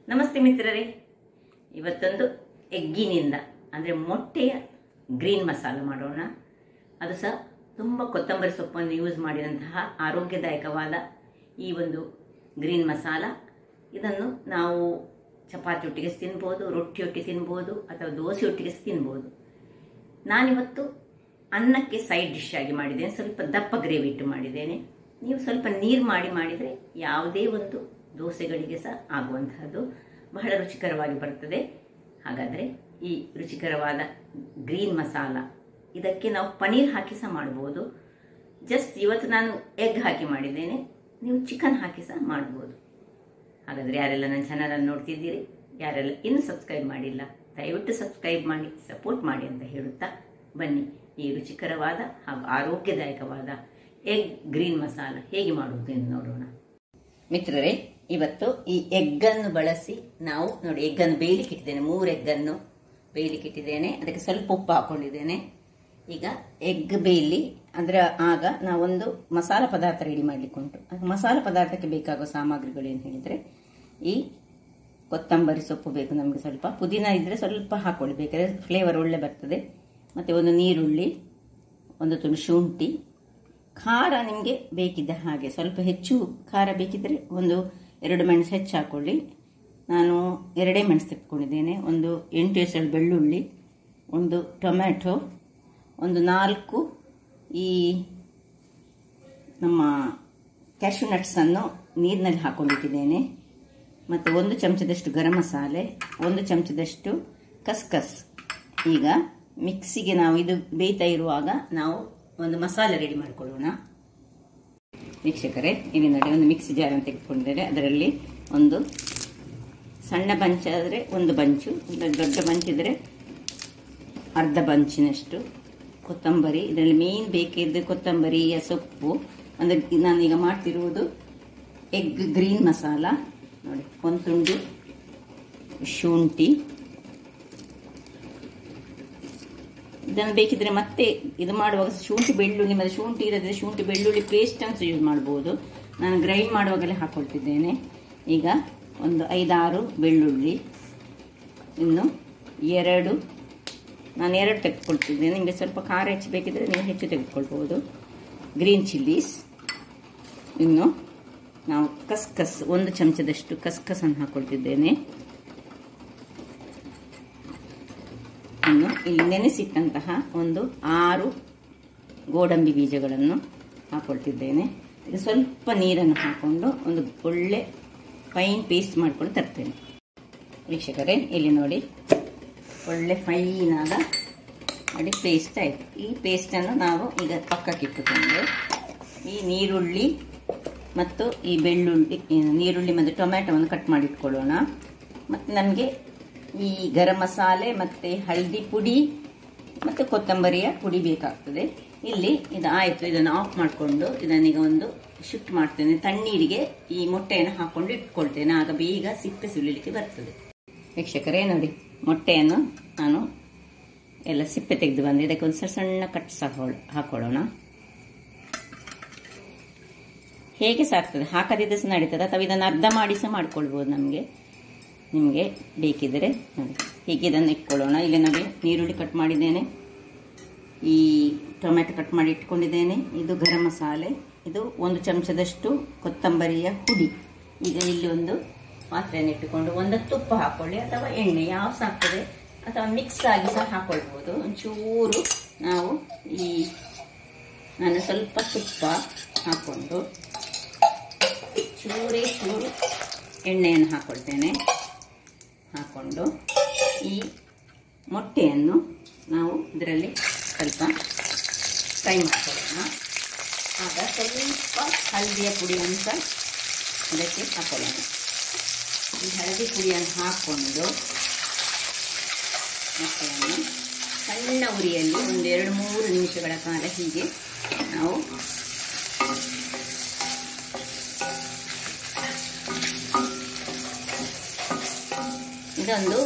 ನಮಸ್ತೆ ಮಿತ್ರರೇ, ಇವತ್ತೊಂದು ಎಗ್ಗಿನಿಂದ ಅಂದರೆ ಮೊಟ್ಟೆಯ ಗ್ರೀನ್ ಮಸಾಲ ಮಾಡೋಣ. ಅದು ಸಹ ತುಂಬ ಕೊತ್ತಂಬರಿ ಸೊಪ್ಪನ್ನು ಯೂಸ್ ಮಾಡಿದಂತಹ ಆರೋಗ್ಯದಾಯಕವಾದ ಈ ಒಂದು ಗ್ರೀನ್ ಮಸಾಲ. ಇದನ್ನು ನಾವು ಚಪಾತಿಯೊಟ್ಟಿಗೆ ತಿನ್ಬೋದು, ರೊಟ್ಟಿಯೊಟ್ಟಿಗೆ ತಿನ್ಬೋದು, ಅಥವಾ ದೋಸೆಯೊಟ್ಟಿಗೆ ತಿನ್ಬೋದು. ನಾನಿವತ್ತು ಅನ್ನಕ್ಕೆ ಸೈಡ್ ಡಿಶ್ ಆಗಿ ಮಾಡಿದ್ದೇನೆ. ಸ್ವಲ್ಪ ದಪ್ಪ ಗ್ರೇವಿ ಇಟ್ಟು ಮಾಡಿದ್ದೇನೆ. ನೀವು ಸ್ವಲ್ಪ ನೀರು ಮಾಡಿದರೆ ಯಾವುದೇ ಒಂದು ದೋಸೆಗಳಿಗೆ ಸಹ ಆಗುವಂತಹದ್ದು ಬಹಳ ರುಚಿಕರವಾಗಿ ಬರುತ್ತದೆ. ಹಾಗಾದರೆ ಈ ರುಚಿಕರವಾದ ಗ್ರೀನ್ ಮಸಾಲ, ಇದಕ್ಕೆ ನಾವು ಪನೀರ್ ಹಾಕಿ ಸಹ ಮಾಡ್ಬೋದು. ಜಸ್ಟ್ ಇವತ್ತು ನಾನು ಎಗ್ ಹಾಕಿ ಮಾಡಿದ್ದೇನೆ, ನೀವು ಚಿಕನ್ ಹಾಕಿ ಸಹ ಮಾಡ್ಬೋದು. ಹಾಗಾದರೆ ಯಾರೆಲ್ಲ ನನ್ನ ಚಾನಲನ್ನು ನೋಡ್ತಿದ್ದೀರಿ, ಯಾರೆಲ್ಲ ಇನ್ನೂ ಸಬ್ಸ್ಕ್ರೈಬ್ ಮಾಡಿಲ್ಲ, ದಯವಿಟ್ಟು ಸಬ್ಸ್ಕ್ರೈಬ್ ಮಾಡಿ ಸಪೋರ್ಟ್ ಮಾಡಿ ಅಂತ ಹೇಳುತ್ತಾ ಬನ್ನಿ ಈ ರುಚಿಕರವಾದ ಹಾಗೂ ಆರೋಗ್ಯದಾಯಕವಾದ ಎಗ್ ಗ್ರೀನ್ ಮಸಾಲ ಹೇಗೆ ಮಾಡುವುದು ಎಂದು ನೋಡೋಣ. ಮಿತ್ರರೇ, ಇವತ್ತು ಈ ಎಗ್ಗನ್ನು ಬಳಸಿ ನಾವು ನೋಡಿ, ಎಗ್ಗನ್ನು ಬೇಯಲಿಕ್ಕೆ ಇಟ್ಟಿದ್ದೇನೆ. 3 ಎಗ್ಗನ್ನು ಬೇಯಲಿಕ್ಕೆ ಇಟ್ಟಿದ್ದೇನೆ. ಅದಕ್ಕೆ ಸ್ವಲ್ಪ ಉಪ್ಪು ಹಾಕೊಂಡಿದ್ದೇನೆ. ಈಗ ಎಗ್ ಬೇಯಲಿ, ಅದರ ಆಗ ನಾವೊಂದು ಮಸಾಲ ಪದಾರ್ಥ ರೆಡಿ ಮಾಡಲಿಕ್ಕೆ ಉಂಟು. ಮಸಾಲ ಪದಾರ್ಥಕ್ಕೆ ಬೇಕಾಗುವ ಸಾಮಗ್ರಿಗಳು ಏನು ಹೇಳಿದರೆ, ಈ ಕೊತ್ತಂಬರಿ ಸೊಪ್ಪು ಬೇಕು ನಮಗೆ, ಸ್ವಲ್ಪ ಪುದೀನ ಇದ್ರೆ ಸ್ವಲ್ಪ ಹಾಕೊಳ್ಳಿ, ಬೇಕಾದ್ರೆ ಫ್ಲೇವರ್ ಒಳ್ಳೆ ಬರ್ತದೆ. ಮತ್ತು ಒಂದು ನೀರುಳ್ಳಿ, ಒಂದು ತುಂಡು ಶುಂಠಿ, ಖಾರ ನಿಮಗೆ ಬೇಕಿದ್ದ ಹಾಗೆ ಸ್ವಲ್ಪ ಹೆಚ್ಚು ಖಾರ ಬೇಕಿದ್ರೆ ಒಂದು 2 ಮೆಣಸು ಹೆಚ್ಚು ಹಾಕೊಳ್ಳಿ. ನಾನು 2 ಮೆಣಸು ತೆಗೆದುಕೊಂಡಿದ್ದೇನೆ. ಒಂದು 8 ಎಸಳು ಬೆಳ್ಳುಳ್ಳಿ, ಒಂದು ಟೊಮ್ಯಾಟೊ, ಒಂದು 4 ಈ ನಮ್ಮ ಕ್ಯಾಶ್ಯೂ ನಟ್ಸನ್ನು ನೀರಿನಲ್ಲಿ ಹಾಕೊಂಡಿಟ್ಟಿದ್ದೇನೆ. ಮತ್ತು 1 ಚಮಚದಷ್ಟು ಗರಂ ಮಸಾಲೆ, 1 ಚಮಚದಷ್ಟು ಕಸ್ಕಸ್. ಈಗ ಮಿಕ್ಸಿಗೆ ನಾವು ಇದು ಬೇಯ್ತಾ ಇರುವಾಗ ನಾವು ಒಂದು ಮಸಾಲೆ ರೆಡಿ ಮಾಡಿಕೊಳ್ಳೋಣ. ವೀಕ್ಷಕರೇ, ಇಲ್ಲಿ ನೋಡಿ, ಒಂದು ಮಿಕ್ಸಿ ಜಾರನ್ನು ತೆಗೆದುಕೊಂಡಿದ್ದಾರೆ. ಅದರಲ್ಲಿ ಒಂದು ಸಣ್ಣ ಬಂಚಾದರೆ 1 ಬಂಚು, ದೊಡ್ಡ ಬಂಚಿದ್ರೆ ಅರ್ಧ ಬಂಚಿನಷ್ಟು ಕೊತ್ತಂಬರಿ. ಇದರಲ್ಲಿ ಮೇನ್ ಬೇಕಿದ್ದು ಕೊತ್ತಂಬರಿಯ ಸೊಪ್ಪು. ಅಂದರೆ ನಾನೀಗ ಮಾಡ್ತಿರುವುದು ಎಗ್ ಗ್ರೀನ್ ಮಸಾಲ. ನೋಡಿ, 1 ತುಂಡು ಶುಂಠಿ. ಇದನ್ನು ಬೇಕಿದ್ರೆ ಮತ್ತೆ ಇದು ಮಾಡುವಾಗ ಶುಂಠಿ ಬೆಳ್ಳುಳ್ಳಿ, ಮತ್ತು ಶುಂಠಿ ಇರೋದ್ರೆ ಶುಂಠಿ ಬೆಳ್ಳುಳ್ಳಿ ಪೇಸ್ಟ್ ಅಂತ ಯೂಸ್ ಮಾಡ್ಬೋದು. ನಾನು ಗ್ರೈಂಡ್ ಮಾಡುವಾಗಲೇ ಹಾಕೊಳ್ತಿದ್ದೇನೆ. ಈಗ ಒಂದು 5-6 ಬೆಳ್ಳುಳ್ಳಿ, ಇನ್ನು ನಾನು 2 ತೆಗೆದುಕೊಳ್ತಿದ್ದೇನೆ. ನಿಮಗೆ ಸ್ವಲ್ಪ ಖಾರ ಹೆಚ್ಚು ಬೇಕಿದ್ರೆ ನೀವು ಹೆಚ್ಚು ತೆಗೆದುಕೊಳ್ಬೋದು. Green chillies. ಇನ್ನು ನಾವು ಕಸ್ಕಸ್, 1 ಚಮಚದಷ್ಟು ಕಸ್ಕಸನ್ನು ಹಾಕೊಳ್ತಿದ್ದೇನೆ. ಇನ್ನು ಇಲ್ಲಿ ನೆನೆಸಿಟ್ಟಂತಹ ಒಂದು 6 ಗೋಡಂಬಿ ಬೀಜಗಳನ್ನು ಹಾಕೊಳ್ತಿದ್ದೇನೆ. ಇದು ಸ್ವಲ್ಪ ನೀರನ್ನು ಹಾಕೊಂಡು ಒಂದು ಒಳ್ಳೆ ಫೈನ್ ಪೇಸ್ಟ್ ಮಾಡ್ಕೊಂಡು ತರ್ತೇನೆ. ವೀಕ್ಷಕರೇ, ಇಲ್ಲಿ ನೋಡಿ, ಒಳ್ಳೆ ಫೈನಾದ ನೋಡಿ ಪೇಸ್ಟ್ ಆಯಿತು. ಈ ಪೇಸ್ಟನ್ನು ನಾವು ಈಗ ಪಕ್ಕಕ್ಕೆ ಇಟ್ಟುಕೊಂಡು ಈ ನೀರುಳ್ಳಿ ಮತ್ತು ಈ ನೀರುಳ್ಳಿ ಮತ್ತು ಟೊಮ್ಯಾಟೊವನ್ನು ಕಟ್ ಮಾಡಿ ಇಟ್ಕೊಳ್ಳೋಣ. ಮತ್ತು ನಮಗೆ ಈ ಗರಂ ಮಸಾಲೆ ಮತ್ತು ಹಳದಿ ಪುಡಿ ಮತ್ತು ಕೊತ್ತಂಬರಿಯ ಪುಡಿ ಬೇಕಾಗ್ತದೆ. ಇಲ್ಲಿ ಇದು ಆಯಿತು. ಇದನ್ನು ಆಫ್ ಮಾಡಿಕೊಂಡು ಇದನ್ನೀಗ ಒಂದು ಶಿಫ್ಟ್ ಮಾಡ್ತೇನೆ. ತಣ್ಣೀರಿಗೆ ಈ ಮೊಟ್ಟೆಯನ್ನು ಹಾಕೊಂಡು ಇಟ್ಕೊಳ್ತೇನೆ, ಆಗ ಬೇಗ ಸಿಪ್ಪೆ ಸುಲಿಲಿಕ್ಕೆ ಬರ್ತದೆ. ವೀಕ್ಷಕರೇ ನೋಡಿ, ಮೊಟ್ಟೆಯನ್ನು ನಾನು ಎಲ್ಲ ಸಿಪ್ಪೆ ತೆಗೆದು ಬಂದು ಇದಕ್ಕೆ ಒಂದು ಸಣ್ಣ ಕಟ್ಸ್ ಹಾಕೊಳ್ಳೋಣ. ಹೇಗೆ ಸಾಕ್ತದೆ, ಹಾಕದಿದ್ದರೆ ಸಹ ನಡೀತದೆ, ಅಥವಾ ಇದನ್ನು ಅರ್ಧ ಮಾಡಿ ಸಹ ಮಾಡ್ಕೊಳ್ಬೋದು. ನಿಮಗೆ ಬೇಕಿದ್ರೆ ನೋಡಿ, ಹೀಗೆ ಇದನ್ನು ಇಟ್ಕೊಳ್ಳೋಣ. ಇಲ್ಲಿ ನೋಡಿ, ನೀರುಳ್ಳಿ ಕಟ್ ಮಾಡಿದ್ದೇನೆ, ಈ ಟೊಮ್ಯಾಟೊ ಕಟ್ ಮಾಡಿ ಇಟ್ಕೊಂಡಿದ್ದೇನೆ, ಇದು ಗರಂ ಮಸಾಲೆ, ಇದು 1 ಚಮಚದಷ್ಟು ಕೊತ್ತಂಬರಿಯ ಪುಡಿ. ಈಗ ಇಲ್ಲಿ ಒಂದು ಪಾತ್ರೆಯನ್ನು ಇಟ್ಟುಕೊಂಡು ಒಂದು ತುಪ್ಪ ಹಾಕೊಳ್ಳಿ, ಅಥವಾ ಎಣ್ಣೆ ಯಾವ ಸಾಕ್ತದೆ, ಅಥವಾ ಮಿಕ್ಸ್ ಆಗಿ ಸಹ ಹಾಕೊಳ್ಬೋದು. ಒಂಚೂರು ನಾನು ಸ್ವಲ್ಪ ತುಪ್ಪ ಹಾಕ್ಕೊಂಡು ಚೂರು ಎಣ್ಣೆಯನ್ನು ಹಾಕೊಳ್ತೇನೆ. ಹಾಕ್ಕೊಂಡು ಈ ಮೊಟ್ಟೆಯನ್ನು ನಾವು ಇದರಲ್ಲಿ ಸ್ವಲ್ಪ ಫ್ರೈ ಮಾಡ್ಕೊಳ್ಳೋಣ. ಆಗ ಸ್ವಲ್ಪ ಹಳದಿಯ ಪುಡಿಯನ್ನು ಸಹ ಅದಕ್ಕೆ ಹಾಕೊಳ್ಳೋಣ. ಈ ಹಳದಿ ಪುಡಿಯನ್ನು ಹಾಕ್ಕೊಂಡು ಮೊಟ್ಟೆಯನ್ನು ಸಣ್ಣ ಉರಿಯಲ್ಲಿ ಒಂದು 2-3 ನಿಮಿಷಗಳ ಕಾಲ ಹೀಗೆ ನಾವು ಇದೊಂದು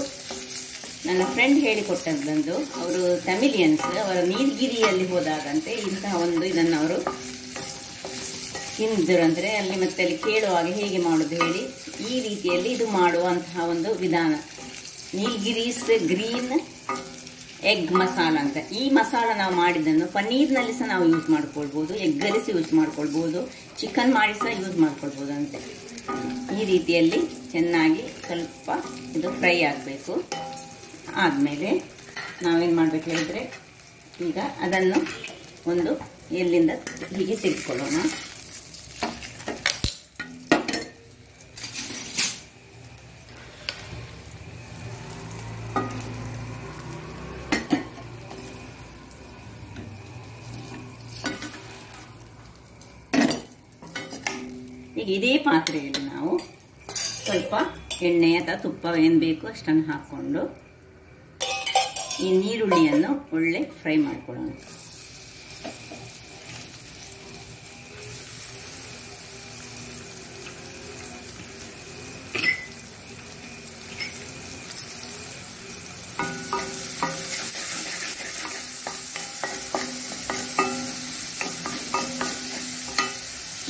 ನನ್ನ ಫ್ರೆಂಡ್ ಹೇಳಿಕೊಟ್ಟದ್ದು. ಅವರು ತಮಿಲಿಯನ್ಸ್, ಅವರು ನೀಲಗಿರಿಯಲ್ಲಿ ಹೋದಾಗಂತೆ ಇಂತಹ ಒಂದು ಇದನ್ನು ಅವರು ತಿಂದರು. ಅಂದರೆ ಅಲ್ಲಿ ಮತ್ತೆ ಅಲ್ಲಿ ಕೇಳುವಾಗ ಹೇಗೆ ಮಾಡೋದು ಹೇಳಿ ಈ ರೀತಿಯಲ್ಲಿ ಇದು ಮಾಡುವಂತಹ ಒಂದು ವಿಧಾನ. ನೀಲ್ಗಿರೀಸ್ ಗ್ರೀನ್ ಎಗ್ ಮಸಾಲ ಅಂತ. ಈ ಮಸಾಲ ನಾವು ಮಾಡಿದ್ದನ್ನು ಪನ್ನೀರ್ನಲ್ಲಿ ಸಹ ನಾವು ಯೂಸ್ ಮಾಡ್ಕೊಳ್ಬಹುದು, ಎಗ್ಗಲ್ಲಿ ಸಹ ಯೂಸ್ ಮಾಡ್ಕೊಳ್ಬಹುದು, ಚಿಕನ್ ಮಾಡಿ ಸಹ ಯೂಸ್ ಮಾಡ್ಕೊಳ್ಬಹುದು ಅಂತೆ. ಈ ರೀತಿಯಲ್ಲಿ ಚೆನ್ನಾಗಿ ಸ್ವಲ್ಪ ಇದು ಫ್ರೈ ಆಗಬೇಕು. ಆದಮೇಲೆ ನಾವೇನು ಮಾಡಬೇಕು ಹೇಳಿದ್ರೆ, ಈಗ ಅದನ್ನು ಒಂದು ಎಲ್ಲಿಂದ ಹೀಗೆ ತೆಗೆದುಕೊಳ್ಳೋಣ. ಈಗ ಇದೇ ಪಾತ್ರೆಯಲ್ಲಿ ನಾವು ಸ್ವಲ್ಪ ಎಣ್ಣೆ ಅಥವಾ ತುಪ್ಪ ಏನು ಬೇಕು ಅಷ್ಟನ್ನು ಹಾಕ್ಕೊಂಡು ಈ ನೀರುಳ್ಳಿಯನ್ನು ಒಳ್ಳೆ ಫ್ರೈ ಮಾಡ್ಕೊಳ್ಳೋಣ.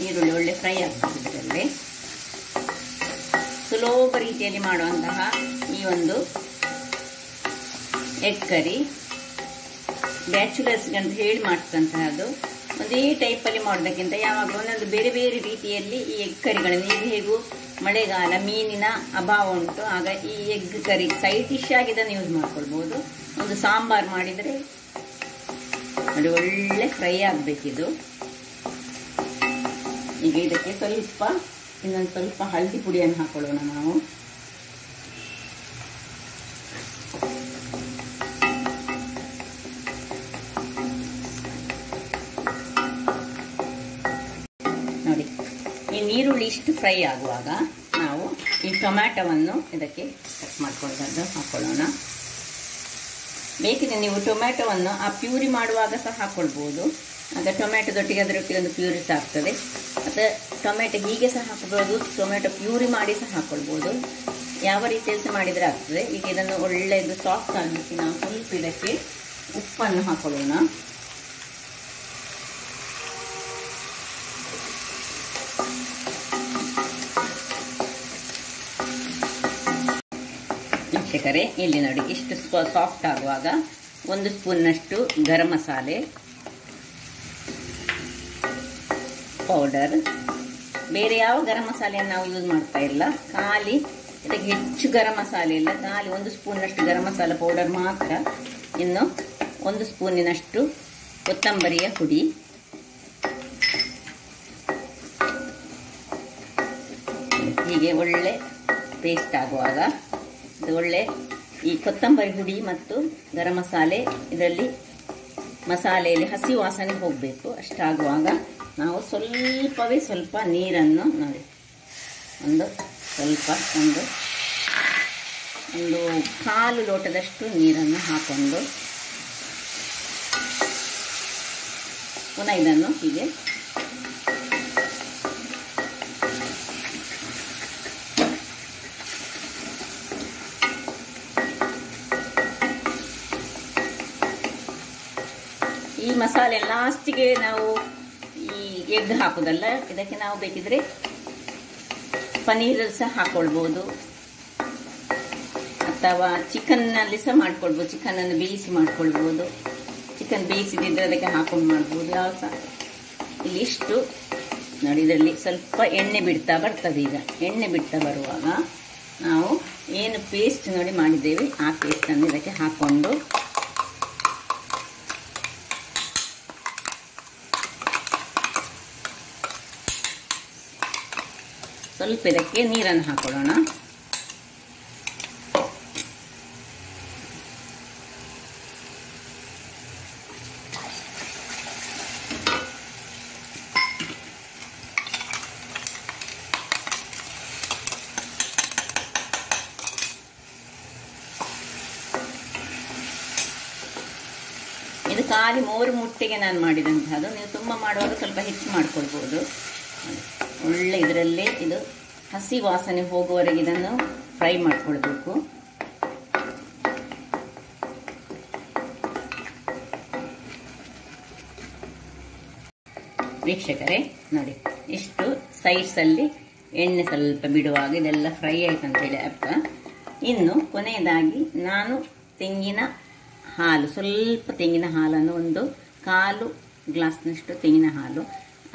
ಈರುಳ್ಳಿ ಒಳ್ಳೆ ಫ್ರೈ ಆಗ್ತಿದ್ದಲ್ಲಿ ಸುಲಭ ರೀತಿಯಲ್ಲಿ ಮಾಡುವಂತಹ ಈ ಒಂದು ಎಗ್ ಕರಿ ಬ್ಯಾಚುಲರ್ಸ್ಗೆ ಅಂತ ಹೇಳಿ ಮಾಡ್ತಂತಹದ್ದು. ಒಂದೇ ಟೈಪಲ್ಲಿ ಮಾಡೋದಕ್ಕಿಂತ ಯಾವಾಗಲೂ ಒಂದೊಂದು ಬೇರೆ ಬೇರೆ ರೀತಿಯಲ್ಲಿ ಈ ಎಗ್ ಕರಿಗಳನ್ನು, ಈಗ ಹೇಗೂ ಮಳೆಗಾಲ ಮೀನಿನ ಅಭಾವ ಉಂಟು, ಆಗ ಈ ಎಗ್ ಕರಿ ಸೈಡ್ ಡಿಶ್ ಆಗಿ ಇದನ್ನು ಯೂಸ್ ಮಾಡ್ಕೊಳ್ಬಹುದು. ಒಂದು ಸಾಂಬಾರು ಮಾಡಿದರೆ ನೋಡಿ ಒಳ್ಳೆ ಫ್ರೈ ಆಗಬೇಕಿದು. ಈಗ ಇದಕ್ಕೆ ಸ್ವಲ್ಪ ಇನ್ನೊಂದು ಸ್ವಲ್ಪ ಹಳದಿ ಪುಡಿಯನ್ನು ಹಾಕೊಳ್ಳೋಣ ನಾವು. ನೋಡಿ ಈ ನೀರುಳ್ಳಿ ಇಷ್ಟು ಫ್ರೈ ಆಗುವಾಗ ನಾವು ಈ ಟೊಮ್ಯಾಟೊವನ್ನು ಇದಕ್ಕೆ ಕಟ್ ಮಾಡ್ಕೊಂಡು ಹಾಕೊಳ್ಳೋಣ. ಬೇಕಿದ್ರೆ ನೀವು ಟೊಮ್ಯಾಟೊವನ್ನು ಆ ಪ್ಯೂರಿ ಮಾಡುವಾಗ ಸಹ ಹಾಕೊಳ್ಬಹುದು. ಆಗ ಟೊಮ್ಯಾಟೊದೊಟ್ಟಿಗೆ ಅದರೊಟ್ಟಿಗೆ ಒಂದು ಪ್ಯೂರಿ ಸಹ ಆಗ್ತದೆ. ಮತ್ತು ಟೊಮ್ಯಾಟೊ ಹೀಗೆ ಸಹ ಹಾಕಬಹುದು, ಟೊಮ್ಯಾಟೊ ಪ್ಯೂರಿ ಮಾಡಿ ಸಹ ಹಾಕೊಳ್ಬಹುದು. ಯಾವ ರೀತಿಯಲ್ಲಿ ಸಹ ಮಾಡಿದರೆ ಆಗ್ತದೆ. ಈಗ ಇದನ್ನು ಒಳ್ಳೆಯದು ಸಾಫ್ಟ್ ಆಗಲಿಕ್ಕೆ ನಾವು ಸ್ವಲ್ಪ ಇದಕ್ಕೆ ಉಪ್ಪನ್ನು ಹಾಕೊಳ್ಳೋಣ. ವೀಕ್ಷಕರೇ, ಇಲ್ಲಿ ನೋಡಿ ಇಷ್ಟು ಸಾಫ್ಟ್ ಆಗುವಾಗ 1 ಸ್ಪೂನ್ನಷ್ಟು ಗರಂ ಮಸಾಲೆ ಪೌಡರ್. ಬೇರೆ ಯಾವ ಗರಂ ಮಸಾಲೆಯನ್ನು ನಾವು ಯೂಸ್ ಮಾಡ್ತಾ ಇಲ್ಲ, ಖಾಲಿ ಇದಕ್ಕೆ ಹೆಚ್ಚು ಗರಂ ಮಸಾಲೆ ಇಲ್ಲ, ಖಾಲಿ 1 ಸ್ಪೂನ್ನಷ್ಟು ಗರಂ ಮಸಾಲೆ ಪೌಡರ್ ಮಾತ್ರ. ಇನ್ನು 1 ಸ್ಪೂನಿನಷ್ಟು ಕೊತ್ತಂಬರಿಯ ಪುಡಿ, ಹೀಗೆ ಒಳ್ಳೆ ಪೇಸ್ಟ್ ಆಗುವಾಗ ಇದು ಒಳ್ಳೆ ಈ ಕೊತ್ತಂಬರಿ ಪುಡಿ ಮತ್ತು ಗರಂ ಮಸಾಲೆ ಇದರಲ್ಲಿ ಮಸಾಲೆಯಲ್ಲಿ ಹಸಿ ವಾಸನೆ ಹೋಗಬೇಕು. ಅಷ್ಟಾಗುವಾಗ ನಾವು ಸ್ವಲ್ಪವೇ ಸ್ವಲ್ಪ ನೀರನ್ನು ನೋಡಿ ಒಂದು ಕಾಲು ಲೋಟದಷ್ಟು ನೀರನ್ನು ಹಾಕೊಂಡು ಪುನಃ ಇದನ್ನು ಹೀಗೆ ಈ ಮಸಾಲೆ ಲಾಸ್ಟಿಗೆ ನಾವು ಈ ಎಗ್ ಹಾಕೋದಲ್ಲ, ಇದಕ್ಕೆ ನಾವು ಬೇಕಿದ್ರೆ ಪನ್ನೀರ್ ಸಹ ಹಾಕೊಳ್ಬಹುದು ಅಥವಾ ಚಿಕನ್ನಲ್ಲಿ ಸಹ ಮಾಡ್ಕೊಳ್ಬಹುದು. ಚಿಕನ್ ಅನ್ನು ಬೇಯಿಸಿ ಮಾಡ್ಕೊಳ್ಬಹುದು. ಚಿಕನ್ ಬೇಯಿಸಿದ್ರೆ ಅದಕ್ಕೆ ಹಾಕೊಂಡು ಮಾಡ್ಬೋದು. ಯಾವ ಸಹ ಇಲ್ಲಿ ಇಷ್ಟು ನೋಡಿ, ಇದರಲ್ಲಿ ಸ್ವಲ್ಪ ಎಣ್ಣೆ ಬಿಡ್ತಾ ಬರ್ತದೆ. ಈಗ ಎಣ್ಣೆ ಬಿಡ್ತಾ ಬರುವಾಗ ನಾವು ಏನು ಪೇಸ್ಟ್ ನೋಡಿ ಮಾಡಿದ್ದೇವೆ ಆ ಪೇಸ್ಟನ್ನು ಇದಕ್ಕೆ ಹಾಕೊಂಡು ಸ್ವಲ್ಪ ಇದಕ್ಕೆ ನೀರನ್ನು ಹಾಕೊಳ್ಳೋಣ. ಇದು ಖಾಲಿ 3 ಮುಟ್ಟೆಗೆ ನಾನು ಮಾಡಿದಂತಹದ್ದು. ನೀವು ತುಂಬ ಮಾಡುವಾಗ ಸ್ವಲ್ಪ ಹೆಚ್ಚು ಮಾಡ್ಕೊಳ್ಬಹುದು. ಒಳ್ಳೆ ಇದರಲ್ಲೇ ಇದು ಹಸಿ ವಾಸನೆ ಹೋಗುವವರೆಗೆ ಇದನ್ನು ಫ್ರೈ ಮಾಡ್ಕೊಳ್ಬೇಕು. ವೀಕ್ಷಕರೇ ನೋಡಿ, ಇಷ್ಟು ಸೈಡ್ಸ್ ಅಲ್ಲಿ ಎಣ್ಣೆ ಸ್ವಲ್ಪ ಬಿಡುವಾಗ ಇದೆಲ್ಲ ಫ್ರೈ ಆಯ್ತು ಅಂತೇಳಿ ಅರ್ಥ. ಇನ್ನು ಕೊನೆಯದಾಗಿ ನಾನು ತೆಂಗಿನ ಹಾಲು, ಸ್ವಲ್ಪ ತೆಂಗಿನ ಹಾಲನ್ನು, ಒಂದು 1/4 ಗ್ಲಾಸ್ನಷ್ಟು ತೆಂಗಿನ ಹಾಲು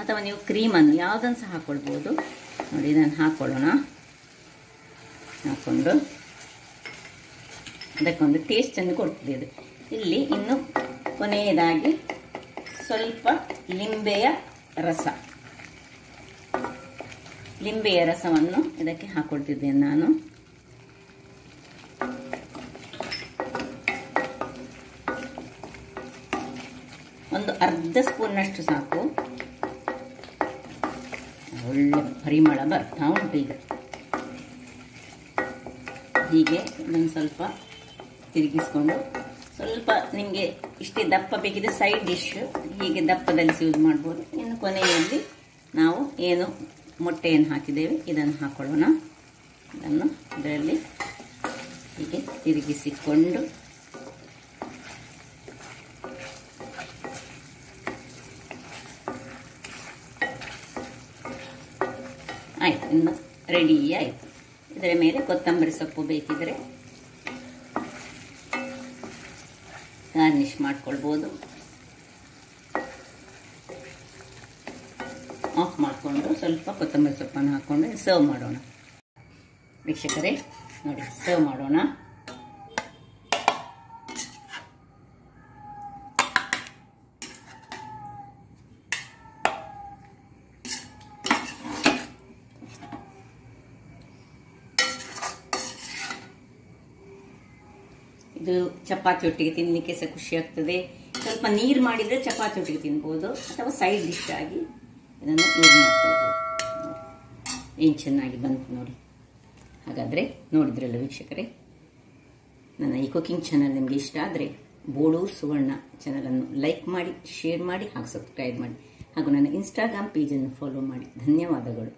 ಅಥವಾ ನೀವು ಕ್ರೀಮನ್ನು ಯಾವುದನ್ನು ಸಹ ಹಾಕ್ಕೊಳ್ಬೋದು. ನೋಡಿ, ಇದನ್ನು ಹಾಕ್ಕೊಳ್ಳೋಣ. ಹಾಕ್ಕೊಂಡು ಅದಕ್ಕೊಂದು ಟೇಸ್ಟನ್ನು ಕೊಡ್ತದೆ ಇದು. ಇಲ್ಲಿ ಇನ್ನು ಕೊನೆಯದಾಗಿ ಸ್ವಲ್ಪ ಲಿಂಬೆಯ ರಸವನ್ನು ಇದಕ್ಕೆ ಹಾಕ್ಕೊಳ್ತಿದ್ದೇನೆ ನಾನು. ಒಂದು ಅರ್ಧ ಸ್ಪೂನ್ನಷ್ಟು ಸಾಕು. ಒಳ್ಳೆ ಪರಿಮಳ ಬರ್ತಾ ಉಂಟು ಈಗ. ಹೀಗೆ ಇದನ್ನು ಸ್ವಲ್ಪ ತಿರುಗಿಸ್ಕೊಂಡು, ಸ್ವಲ್ಪ ನಿಮಗೆ ಇಷ್ಟೇ ದಪ್ಪ ಬೇಕಿದ್ರೆ ಸೈಡ್ ಡಿಶ್ ಹೀಗೆ ದಪ್ಪದಲ್ಲಿ ಯೂಸ್ ಮಾಡ್ಬೋದು. ಇನ್ನು ಕೊನೆಯಲ್ಲಿ ನಾವು ಏನು ಮೊಟ್ಟೆಯನ್ನು ಹಾಕಿದ್ದೇವೆ ಇದನ್ನು ಹಾಕೊಳ್ಳೋಣ. ಇದನ್ನು ಇದರಲ್ಲಿ ಹೀಗೆ ತಿರುಗಿಸಿಕೊಂಡು ಆಯ್ತು, ಇನ್ನು ರೆಡಿ ಆಯಿತು. ಇದರ ಮೇಲೆ ಕೊತ್ತಂಬರಿ ಸೊಪ್ಪು ಬೇಕಿದ್ರೆ ಗಾರ್ನಿಷ್ ಮಾಡ್ಕೊಳ್ಬೋದು. ಆಫ್ ಮಾಡಿಕೊಂಡು ಸ್ವಲ್ಪ ಕೊತ್ತಂಬರಿ ಸೊಪ್ಪನ್ನು ಹಾಕ್ಕೊಂಡು ಸರ್ವ್ ಮಾಡೋಣ. ವೀಕ್ಷಕರೇ ನೋಡಿ, ಸರ್ವ್ ಮಾಡೋಣ. ಇದು ಚಪಾತಿ ಒಟ್ಟಿಗೆ ತಿನ್ನಲಿಕ್ಕೆ ಸಹ ಖುಷಿ ಆಗ್ತದೆ. ಸ್ವಲ್ಪ ನೀರು ಮಾಡಿದರೆ ಚಪಾತಿ ಒಟ್ಟಿಗೆ ತಿನ್ಬೋದು, ಅಥವಾ ಸೈಡ್ ಡಿಶ್ ಆಗಿ ಇದನ್ನು ಯೂಸ್ ಮಾಡ್ಕೊಳ್ಬೋದು. ಏನು ಚೆನ್ನಾಗಿ ಬಂತು ನೋಡಿ. ಹಾಗಾದರೆ ನೋಡಿದ್ರಲ್ಲ ವೀಕ್ಷಕರೇ, ನನ್ನ ಈ ಕುಕಿಂಗ್ ಚಾನಲ್ ನಿಮಗೆ ಇಷ್ಟ ಆದರೆ ಬೋಳೂರು ಸುವರ್ಣ ಚಾನಲನ್ನು ಲೈಕ್ ಮಾಡಿ, ಶೇರ್ ಮಾಡಿ ಹಾಗೂ ಸಬ್ಸ್ಕ್ರೈಬ್ ಮಾಡಿ, ಹಾಗೂ ನನ್ನ ಇನ್ಸ್ಟಾಗ್ರಾಮ್ ಪೇಜನ್ನು ಫಾಲೋ ಮಾಡಿ. ಧನ್ಯವಾದಗಳು.